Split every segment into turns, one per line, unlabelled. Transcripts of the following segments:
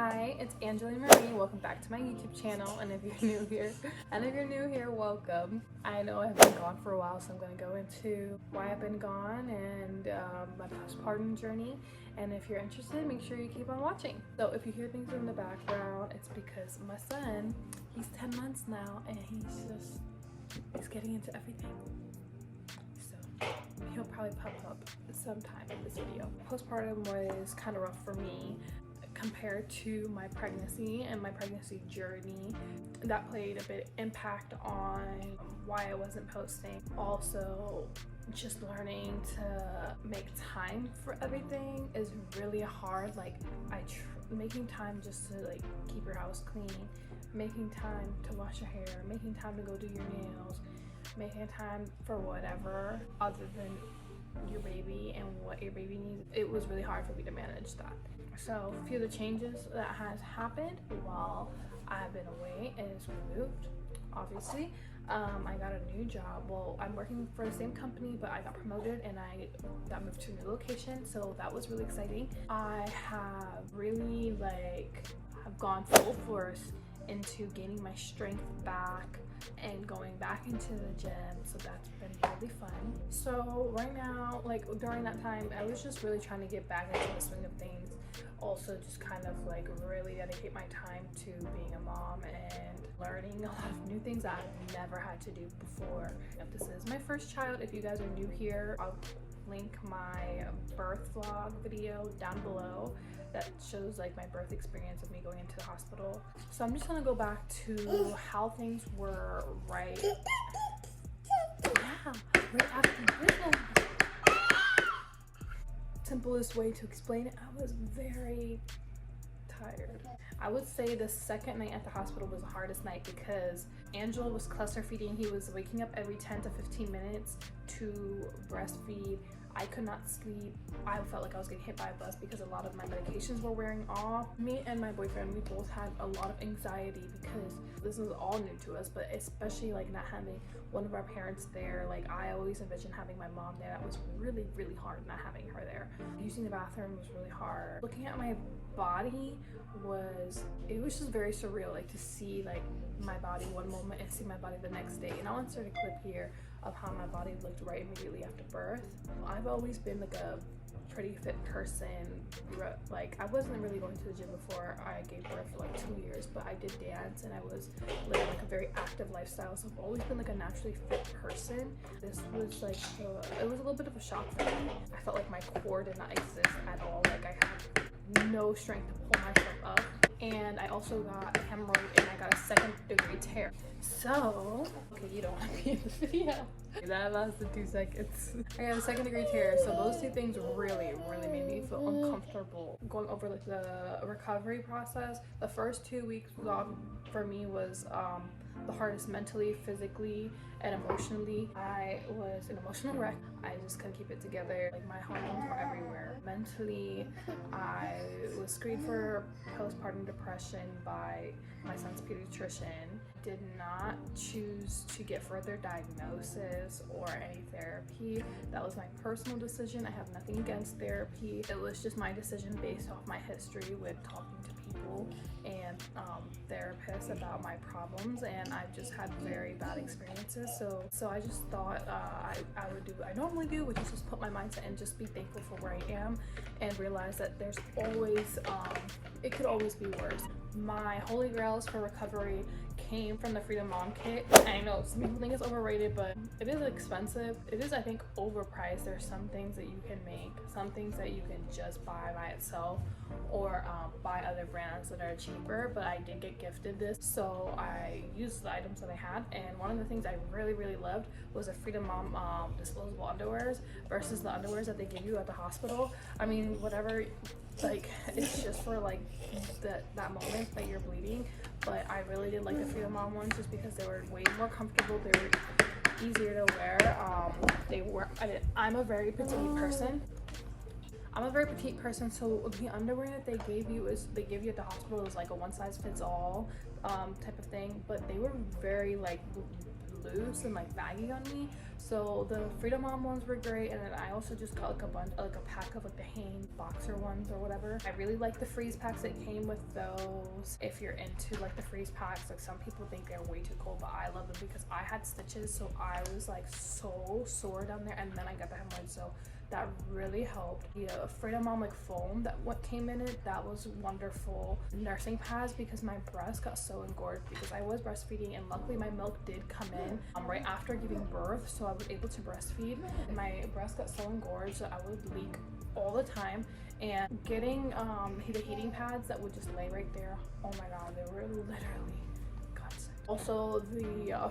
Hi, it's Angelina Marie. Welcome back to my YouTube channel. And if you're new here, welcome. I know I've been gone for a while, so I'm going to go into why I've been gone and my postpartum journey. And if you're interested, make sure you keep on watching. So if you hear things in the background, it's because my son, he's 10 months now, and he's getting into everything. So he'll probably pop up sometime in this video. Postpartum was kind of rough for me compared to my pregnancy and my pregnancy journey. That played a bit impact on why I wasn't posting. Also, just learning to make time for everything is really hard. Like making time just to like keep your house clean, making time to wash your hair, making time to go do your nails, making time for whatever other than your baby and what your baby needs. It was really hard for me to manage that. So a few of the changes that has happened while I've been away is we moved, obviously. I got a new job. Well, I'm working for the same company, but I got promoted and I got moved to a new location, so that was really exciting. I have really have gone full force into gaining my strength back and going back into the gym, so that's been really fun. So right now, during that time, I was just really trying to get back into the swing of things. Also just kind of really dedicate my time to being a mom and learning a lot of new things that I've never had to do before. If this is my first child, if you guys are new here, I'll link my birth vlog video down below that shows my birth experience of me going into the hospital. So I'm just gonna go back to how things were right after this one. Simplest way to explain it, I was very tired. I would say the second night at the hospital was the hardest night because Angel was cluster feeding. He was waking up every 10 to 15 minutes to breastfeed. I could not sleep. I felt like I was getting hit by a bus because a lot of my medications were wearing off. Me and my boyfriend, we both had a lot of anxiety because this was all new to us, but especially not having one of our parents there. I always envisioned having my mom there. That was really, really hard, not having her there. Using the bathroom was really hard. Looking at my body was just very surreal, to see my body one moment and see my body the next day. And I'll insert a clip here of how my body looked right immediately after birth. I've always been a pretty fit person. I wasn't really going to the gym before I gave birth for 2 years, but I did dance and I was living a very active lifestyle, so I've always been a naturally fit person. This was it was a little bit of a shock for me. I felt like my core did not exist at all. I had no strength to pull myself up. And I also got a hemorrhoid and I got a 2nd-degree tear. So, okay, you don't want to be in this video. That lasted 2 seconds. I got a 2nd-degree tear, so those two things really, really made me feel uncomfortable. Going over the recovery process, the first 2 weeks for me was the hardest mentally, physically, and emotionally. I was an emotional wreck. I just couldn't keep it together. My hormones were everywhere. Mentally, I was screened for postpartum depression by my son's pediatrician. Did not choose to get further diagnosis or any therapy. That was my personal decision. I have nothing against therapy. It was just my decision based off my history with talking to people and therapists about my problems, and I've just had very bad experiences. So I just thought I would do what I normally do, which is just put my mindset and just be thankful for where I am and realize that there's always it could always be worse. My holy grails for recovery came from the Freedom Mom Kit. I know some people think it's overrated, but it is expensive. It is, I think, overpriced. There's some things that you can make, some things that you can just buy by itself, or buy other brands that are cheaper, but I did get gifted this, so I used the items that I had. And one of the things I really, really loved was the Freedom Mom disposable underwears versus the underwears that they give you at the hospital. I mean, whatever, it's just for that moment that you're bleeding, but I really did like the Freedom Mom ones just because they were way more comfortable. They were easier to wear. I'm a very petite person. So the underwear that they give you at the hospital is a one-size-fits-all type of thing, but they were very loose and like baggy on me. So the Freedom Mom ones were great, and then I also just got like a pack of like the Hanes boxer ones or whatever. I really like the freeze packs that came with those. If you're into like the freeze packs, like some people think they're way too cold, but I love them because I had stitches, so I was like so sore down there, and then I got the hemorrhoids, so that really helped. The Freedom Mom like foam that what came in it, that was wonderful. Nursing pads, because my breast got so engorged because I was breastfeeding, and luckily my milk did come in right after giving birth, so I was able to breastfeed. My breast got so engorged that I would leak all the time, and getting the heating pads that would just lay right there, oh my god, they were literally godsend. Also the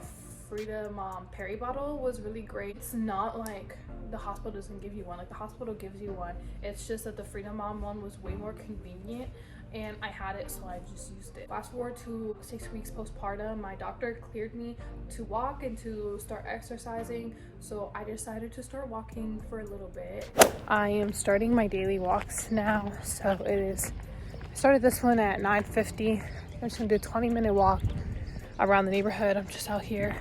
Freedom Peri bottle was really great. It's not like the hospital doesn't give you one, like the hospital gives you one. It's just that the Freedom Mom one was way more convenient, and I had it, so I just used it. Fast forward to 6 weeks postpartum, my doctor cleared me to walk and to start exercising, so I decided to start walking for a little bit. I am starting my daily walks now, so it is, I started this one at 9:50. I'm just gonna do a 20-minute walk around the neighborhood. I'm just out here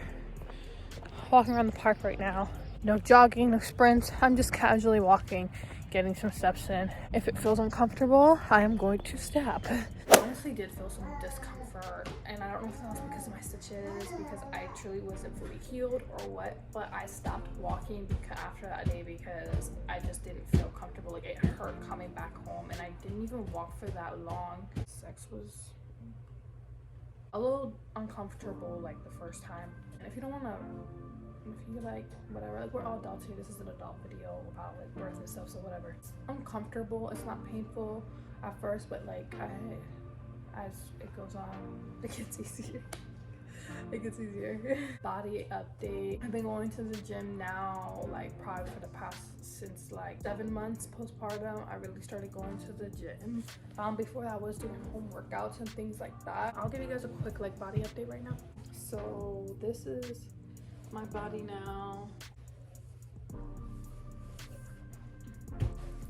walking around the park right now. No jogging, no sprints. I'm just casually walking, getting some steps in. If it feels uncomfortable, I am going to stop. I honestly did feel some discomfort, and I don't know if that was because of my stitches, because I truly wasn't fully healed or what, but I stopped walking after that day because I just didn't feel comfortable. Like, it hurt coming back home, and I didn't even walk for that long. Sex was a little uncomfortable like the first time. And if you don't want to, if you like whatever, like we're all adults here, this is an adult video about like birth and stuff, so whatever. It's uncomfortable, it's not painful at first, but like as it goes on, it gets easier. It gets easier. Body update. I've been going to the gym now like probably for the past, since like 7 months postpartum. I really started going to the gym. Before that I was doing home workouts and things like that. I'll give you guys a quick like body update right now. So this is my body now.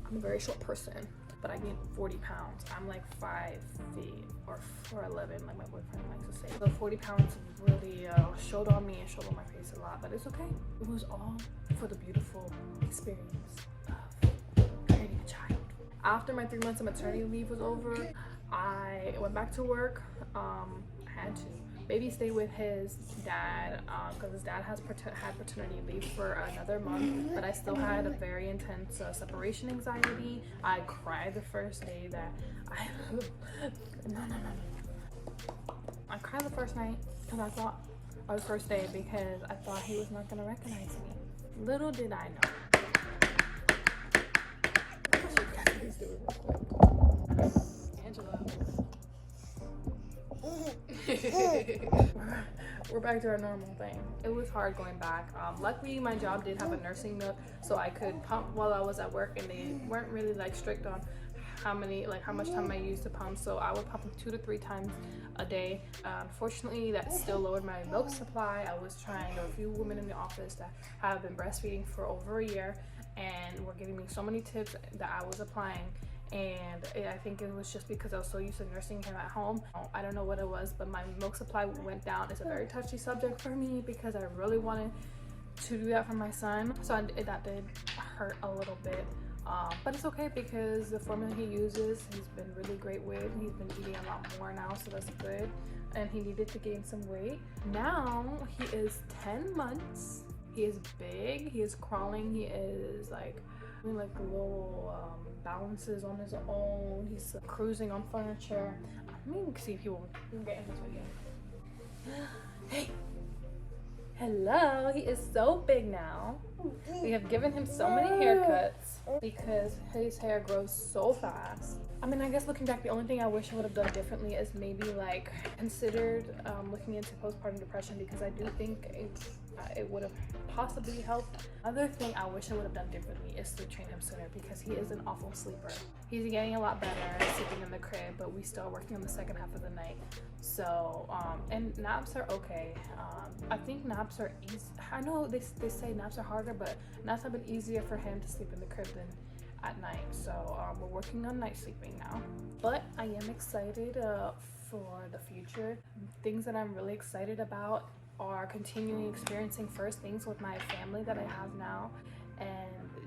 I'm a very short person, but I gained 40 pounds. I'm like 5 feet or 4'11", like my boyfriend likes to say. So 40 pounds really showed on me and showed on my face a lot, but it's okay. It was all for the beautiful experience of creating a child. After my 3 months of maternity leave was over, I went back to work. I had to. Baby stayed with his dad because his dad had paternity leave for another month, but I still had a very intense separation anxiety. I cried the first day that I cried the first night because I thought, or the first day, because I thought he was not going to recognize me. Little did I know. Angela. We're back to our normal thing. It was hard going back. Luckily my job did have a nursing nook, so I could pump while I was at work, and they weren't really like strict on how much time I used to pump, so I would pump 2 to 3 times a day. Unfortunately, that still lowered my milk supply. I was trying. There were a few women in the office that have been breastfeeding for over a year and were giving me so many tips that I was applying, and I think it was just because I was so used to nursing him at home. I don't know what it was, but my milk supply went down. It's a very touchy subject for me because I really wanted to do that for my son, so that did hurt a little bit. But it's okay because the formula he uses, he's been really great with. He's been eating a lot more now, so that's good. And he needed to gain some weight. Now he is 10 months. He is big. He is crawling. He is like doing like little balances on his own. He's cruising on furniture. Let me see if he will get in this video. Hey. Hello. He is so big now. We have given him so many haircuts because his hair grows so fast. I mean, I guess looking back, the only thing I wish I would have done differently is maybe like considered looking into postpartum depression, because I do think it would have possibly helped. Other thing I wish I would have done differently is to train him sooner, because he is an awful sleeper. He's getting a lot better sleeping in the crib, but we still are working on the second half of the night. So and naps are okay. I think naps are easy. I know they say naps are harder, but naps have been easier for him to sleep in the crib than at night. So we're working on night sleeping now. But I am excited for the future. Things that I'm really excited about are continuing experiencing first things with my family that I have now, and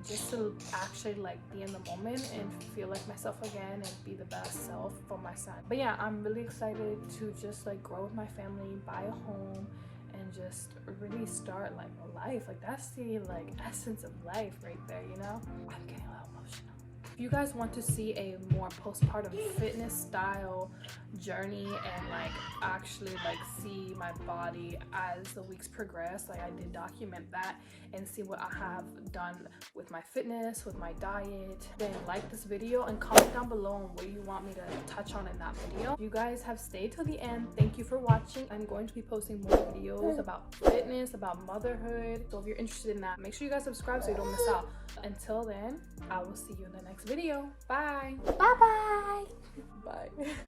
just to actually like be in the moment and feel like myself again and be the best self for my son. But yeah, I'm really excited to just like grow with my family, buy a home, and just really start like a life. Like that's the like essence of life right there, you know? I'm getting a little emotional. If you guys want to see a more postpartum fitness style journey and like actually like see my body as the weeks progress, like I did document that and see what I have done with my fitness, with my diet, then like this video and comment down below on what you want me to touch on in that video. If you guys have stayed till the end, thank you for watching. I'm going to be posting more videos about fitness, about motherhood, so if you're interested in that, make sure you guys subscribe so you don't miss out. Until then, I will see you in the next video. Bye.
Bye bye.
Bye.